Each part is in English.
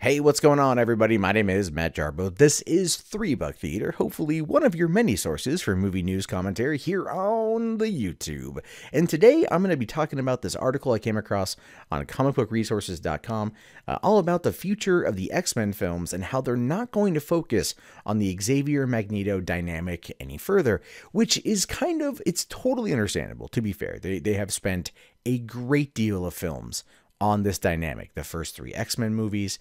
Hey, what's going on, everybody? My name is Matt Jarbo. This is 3 Buck Theater, hopefully one of your many sources for movie news commentary here on the YouTube. And today I'm going to be talking about this article I came across on comicbookresources.com, all about the future of the X-Men films and how they're not going to focus on the Xavier Magneto dynamic any further, which is it's totally understandable, to be fair. They have spent a great deal of films on this dynamic. The first 3 X-Men movies,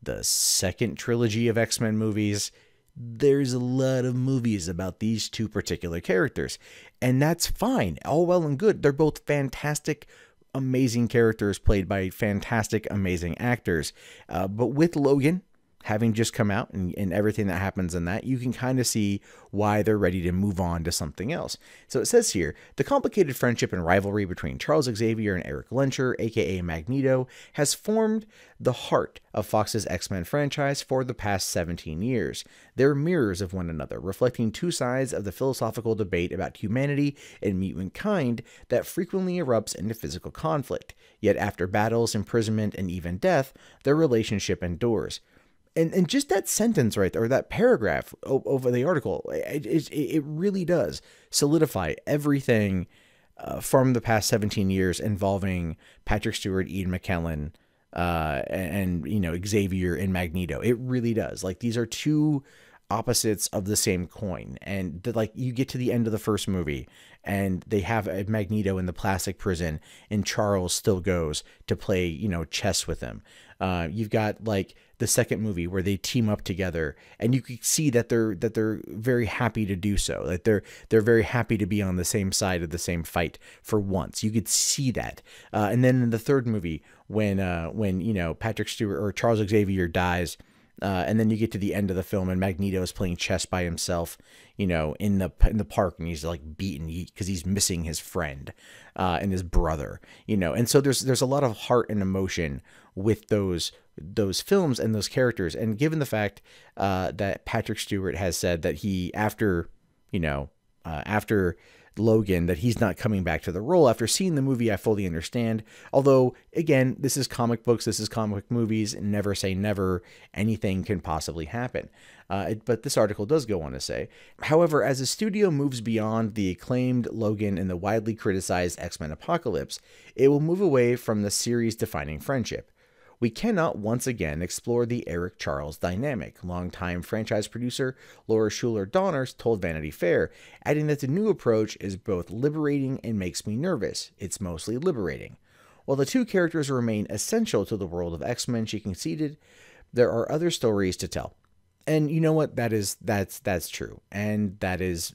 the second trilogy of X-Men movies, there's a lot of movies about these 2 particular characters, and that's fine, all well and good. They're both fantastic, amazing characters played by fantastic, amazing actors, but with Logan having just come out and everything that happens in that, you can kind of see why they're ready to move on to something else. So it says here, the complicated friendship and rivalry between Charles Xavier and Eric Lehnsherr, aka Magneto, has formed the heart of Fox's X-Men franchise for the past 17 years. They're mirrors of one another, reflecting 2 sides of the philosophical debate about humanity and mutant kind that frequently erupts into physical conflict. Yet after battles, imprisonment, and even death, their relationship endures. And just that sentence right there, or that paragraph over the article, it really does solidify everything from the past 17 years involving Patrick Stewart, Ian McKellen, and Xavier and Magneto. It really does. Like, these are 2 opposites of the same coin, and you get to the end of the first movie and they have a Magneto in the plastic prison and Charles still goes to play chess with him. You've got the second movie where they team up together, and you can see that they're very happy to do so. Like they're very happy to be on the same side of the same fight for once. You could see that. And then in the third movie, when Patrick Stewart or Charles Xavier dies, and then you get to the end of the film and Magneto is playing chess by himself, in the park, and he's beaten because he's missing his friend and his brother, and so there's a lot of heart and emotion with those films and those characters. And given the fact that Patrick Stewart has said that he after Logan, that he's not coming back to the role. After seeing the movie, I fully understand. Although, again, this is comic books, this is comic movies, never say never, anything can possibly happen. But this article does go on to say, however, as the studio moves beyond the acclaimed Logan and the widely criticized X-Men Apocalypse, it will move away from the series-defining friendship. We cannot once again explore the Eric Charles dynamic, longtime franchise producer Laura Schuler-Donner told Vanity Fair, adding that the new approach is both liberating and makes me nervous. It's mostly liberating. While the 2 characters remain essential to the world of X-Men, she conceded, there are other stories to tell. And you know what? That's true. And that is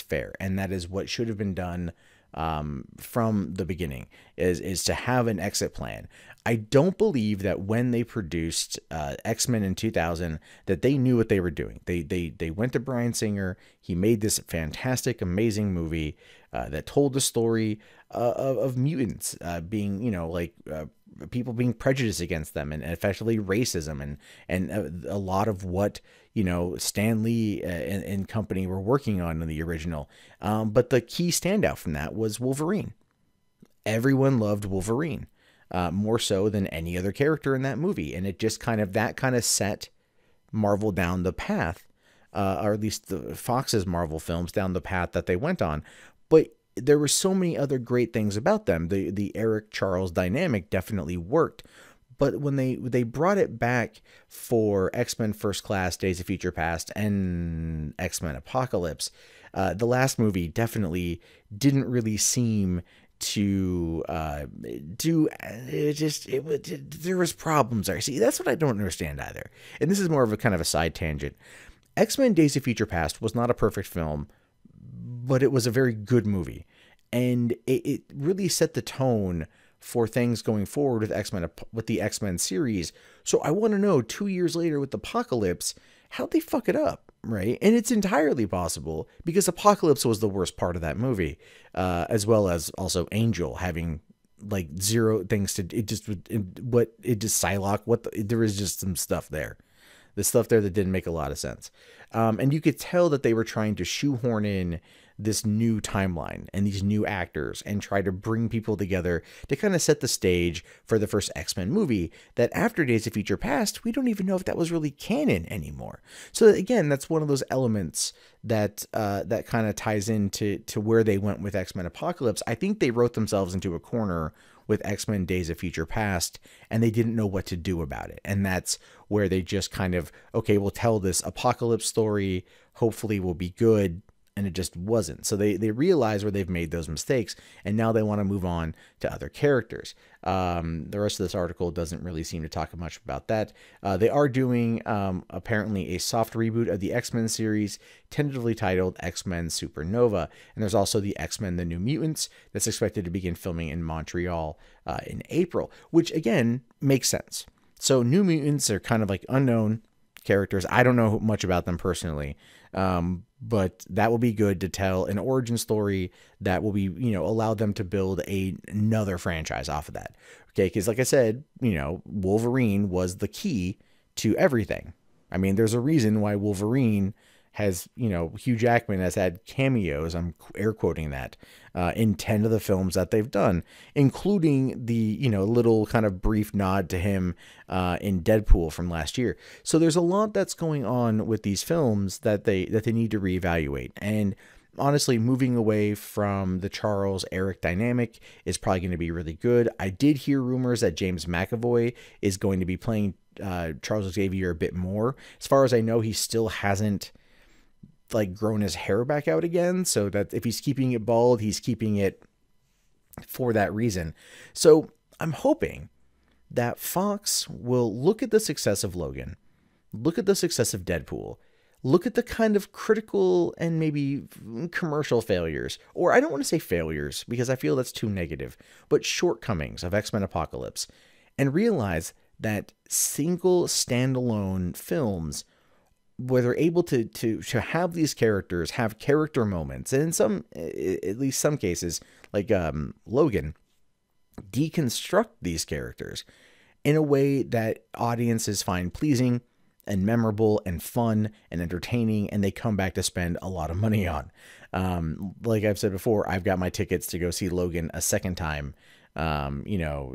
fair. And that is what should have been done from the beginning, is to have an exit plan. I don't believe that when they produced X-Men in 2000 that they knew what they were doing. They went to Bryan Singer. He made this fantastic, amazing movie that told the story of mutants being, people being prejudiced against them, and effectively racism, and a lot of what Stan Lee and company were working on in the original. But the key standout from that was Wolverine. Everyone loved Wolverine. More so than any other character in that movie. And it just kind of set Marvel down the path, or at least the Fox's Marvel films down the path that they went on. But there were so many other great things about them. The Eric Charles dynamic definitely worked. But when they brought it back for X-Men First Class, Days of Future Past, and X-Men Apocalypse, the last movie definitely didn't really seem to there was problems there. See, that's what I don't understand either. And this is more of a kind of a side tangent. X-Men Days of Future Past was not a perfect film, but it was a very good movie. And it really set the tone for things going forward with the X-Men series. So I want to know, 2 years later with Apocalypse, how'd they fuck it up? Right. And it's entirely possible because Apocalypse was the worst part of that movie, as well as also Angel having 0 things to Psylocke. There was just some stuff there. The stuff there that didn't make a lot of sense. And you could tell that they were trying to shoehorn in this new timeline and these new actors and try to bring people together to kind of set the stage for the first X-Men movie that after Days of Future Past, we don't even know if that was really canon anymore. So again, that's one of those elements that that kind of ties into where they went with X-Men Apocalypse. I think they wrote themselves into a corner with X-Men Days of Future Past, and they didn't know what to do about it. And that's where they just kind of, okay, we'll tell this Apocalypse story, hopefully we'll be good, and it just wasn't. So they realize where they've made those mistakes, and now they want to move on to other characters. The rest of this article doesn't really seem to talk much about that. They are doing apparently a soft reboot of the X-Men series, tentatively titled X-Men Supernova. And there's also the X-Men The New Mutants that's expected to begin filming in Montreal in April, which again makes sense. So New Mutants are kind of like unknown characters. I don't know much about them personally. But that will be good to tell an origin story that will be, you know, allow them to build another franchise off of that. Okay. Cause like I said, you know, Wolverine was the key to everything. I mean, there's a reason why Wolverine has, you know, Hugh Jackman has had cameos, I'm air quoting that, in 10 of the films that they've done, including the, you know, little kind of brief nod to him in Deadpool from last year. So there's a lot that's going on with these films that they need to reevaluate. And honestly, moving away from the Charles Eric dynamic is probably going to be really good. I did hear rumors that James McAvoy is going to be playing Charles Xavier a bit more. As far as I know, he still hasn't like grown his hair back out again, so that if he's keeping it bald, he's keeping it for that reason. So I'm hoping that Fox will look at the success of Logan, look at the success of Deadpool, look at the kind of critical and maybe commercial failures, or I don't want to say failures because I feel that's too negative, but shortcomings of X-Men Apocalypse, and realize that single standalone films, where they're able to have these characters have character moments, and in some, at least some cases, like Logan, deconstruct these characters in a way that audiences find pleasing and memorable and fun and entertaining, and they come back to spend a lot of money on. Like I've said before, I've got my tickets to go see Logan a second time, you know,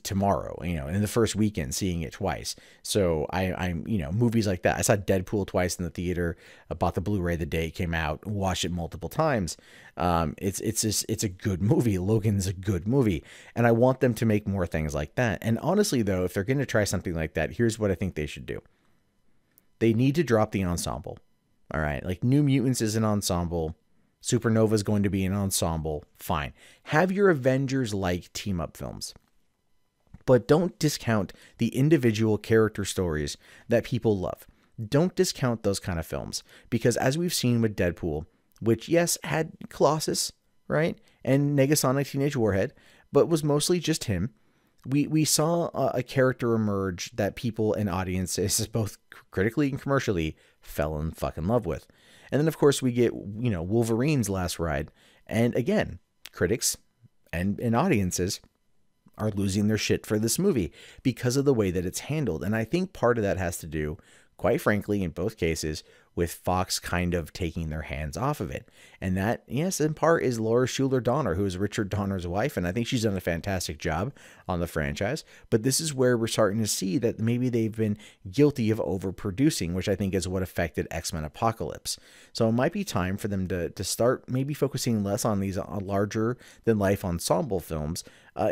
tomorrow, you know, in the first weekend, seeing it twice. So I'm, you know, movies like that. I saw Deadpool twice in the theater. I bought the Blu-ray the day it came out, watched it multiple times. It's a good movie. Logan's a good movie, and I want them to make more things like that. And honestly, though, if they're going to try something like that, here's what I think they should do. They need to drop the ensemble. All right. Like New Mutants is an ensemble. Supernova is going to be an ensemble. Fine. Have your Avengers-like team-up films. But don't discount the individual character stories that people love. Don't discount those kind of films. Because as we've seen with Deadpool, which, yes, had Colossus, right? And Negasonic Teenage Warhead, but was mostly just him. We saw a character emerge that people and audiences, both critically and commercially, fell in fucking love with. And then, of course, we get, you know, Wolverine's last ride. And again, critics and audiences are losing their shit for this movie because of the way that it's handled. And I think part of that has to do, quite frankly, in both cases, with Fox kind of taking their hands off of it. And that, yes, in part is Laura Schuler Donner, who is Richard Donner's wife. And I think she's done a fantastic job on the franchise. But this is where we're starting to see that maybe they've been guilty of overproducing, which I think is what affected X-Men Apocalypse. So it might be time for them to start maybe focusing less on these larger than life ensemble films,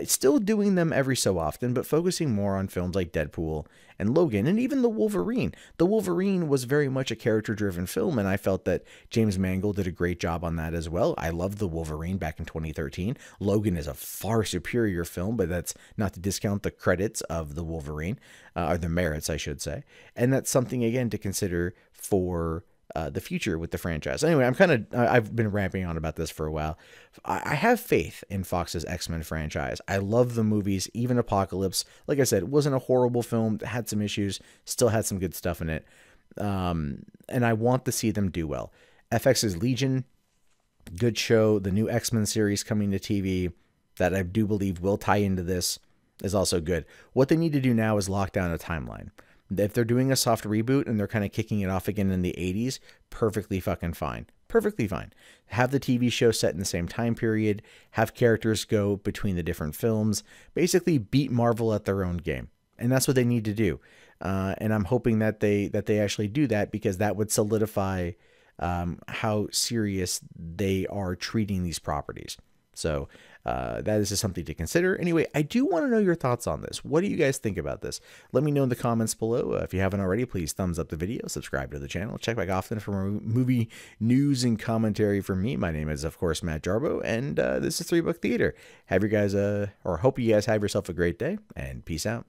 still doing them every so often, but focusing more on films like Deadpool and Logan, and even the Wolverine. The Wolverine was very much a character-driven film, and I felt that James Mangold did a great job on that as well. I loved the Wolverine back in 2013. Logan is a far superior film, but that's not to discount the credits of the Wolverine, or the merits, I should say. And that's something, again, to consider for the future with the franchise. Anyway, I've been ramping on about this for a while. I have faith in Fox's X-Men franchise. I love the movies, even Apocalypse. Like I said, it wasn't a horrible film. It had some issues, still had some good stuff in it. And I want to see them do well. FX's Legion, good show. The new X-Men series coming to TV that I do believe will tie into this is also good. What they need to do now is lock down a timeline. If they're doing a soft reboot and they're kind of kicking it off again in the 80s, perfectly fucking fine. Perfectly fine. Have the TV show set in the same time period, have characters go between the different films, basically beat Marvel at their own game. And that's what they need to do. And I'm hoping that they actually do that, because that would solidify how serious they are treating these properties. So that is just something to consider. Anyway, I do want to know your thoughts on this. What do you guys think about this? Let me know in the comments below. If you haven't already, please thumbs up the video, subscribe to the channel, check back often for more movie news and commentary from me. My name is, of course, Matt Jarbo, and this is 3 Book Theater. Have you guys, or hope you guys have yourself a great day, and peace out.